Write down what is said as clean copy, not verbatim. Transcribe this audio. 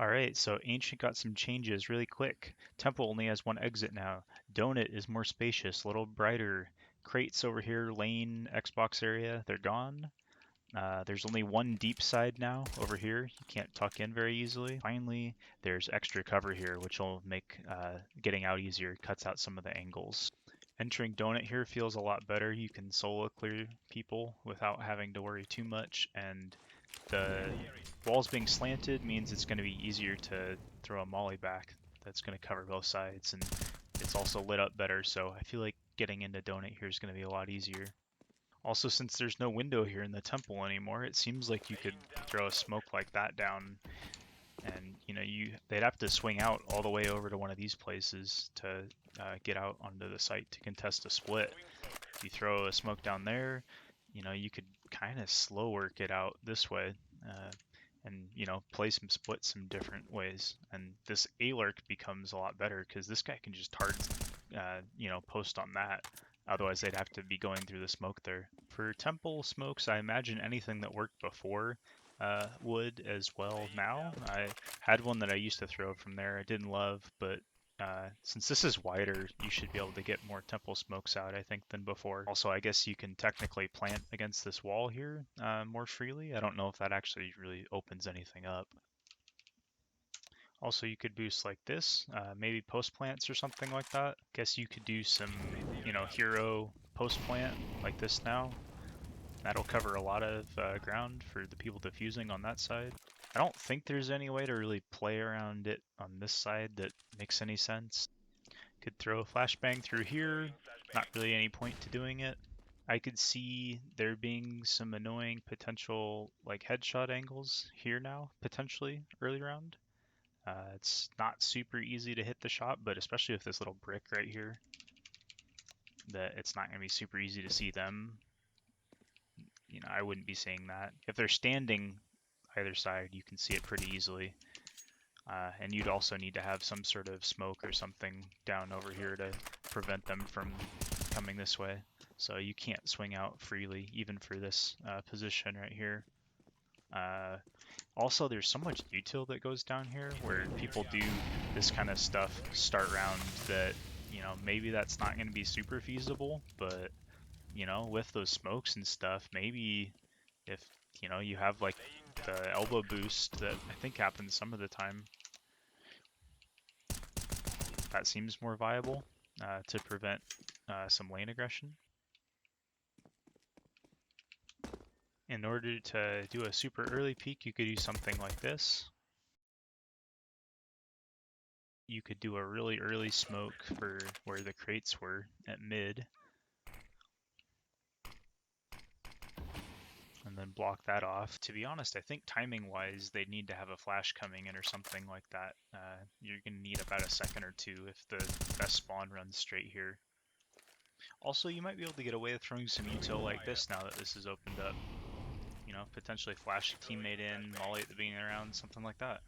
Alright, so Ancient got some changes really quick. Temple only has one exit now. Donut is more spacious, a little brighter. Crates over here, lane, Xbox area, they're gone. There's only one deep side now over here. You can't tuck in very easily. Finally, there's extra cover here, which will make getting out easier, cuts out some of the angles. Entering Donut here feels a lot better. You can solo clear people without having to worry too much, and the walls being slanted means it's going to be easier to throw a molly back that's going to cover both sides, and it's also lit up better, so I feel like getting into Donut here is going to be a lot easier. Also, since there's no window here in the temple anymore, it seems like you could throw a smoke like that down, and they'd have to swing out all the way over to one of these places to get out onto the site to contest a split. If you throw a smoke down there, you could kind of slow work it out this way, and play some splits some different ways. And this A-lurk becomes a lot better because this guy can just post on that. Otherwise, they'd have to be going through the smoke there. For temple smokes, I imagine anything that worked before would as well now. I had one that I used to throw from there I didn't love, but since this is wider, you should be able to get more temple smokes out, I think, than before. Also, I guess you can technically plant against this wall here more freely. I don't know if that actually really opens anything up. Also, you could boost like this, maybe post plants or something like that. Guess you could do some, hero post plant like this now. That'll cover a lot of ground for the people defusing on that side. I don't think there's any way to really play around it on this side that makes any sense. Could throw a flashbang through here, not really any point to doing it. I could see there being some annoying potential like headshot angles here now, potentially early round. It's not super easy to hit the shot, but especially with this little brick right here, that it's not going to be super easy to see them. I wouldn't be saying that. If they're standing either side, you can see it pretty easily. And you'd also need to have some sort of smoke or something down over here to prevent them from coming this way. So you can't swing out freely, even for this position right here. Also, there's so much util that goes down here where people do this kind of stuff start round that, maybe that's not going to be super feasible, but, with those smokes and stuff, maybe if, you have like the elbow boost that I think happens some of the time, that seems more viable to prevent some lane aggression. In order to do a super early peek, you could do something like this. You could do a really early smoke for where the crates were at mid, and then block that off. To be honest, I think timing-wise, they'd need to have a flash coming in or something like that. You're going to need about a second or two if the best spawn runs straight here. Also, you might be able to get away with throwing some util like this now that this is opened up. Potentially flash a teammate in, molly at the beginning of the round, something like that.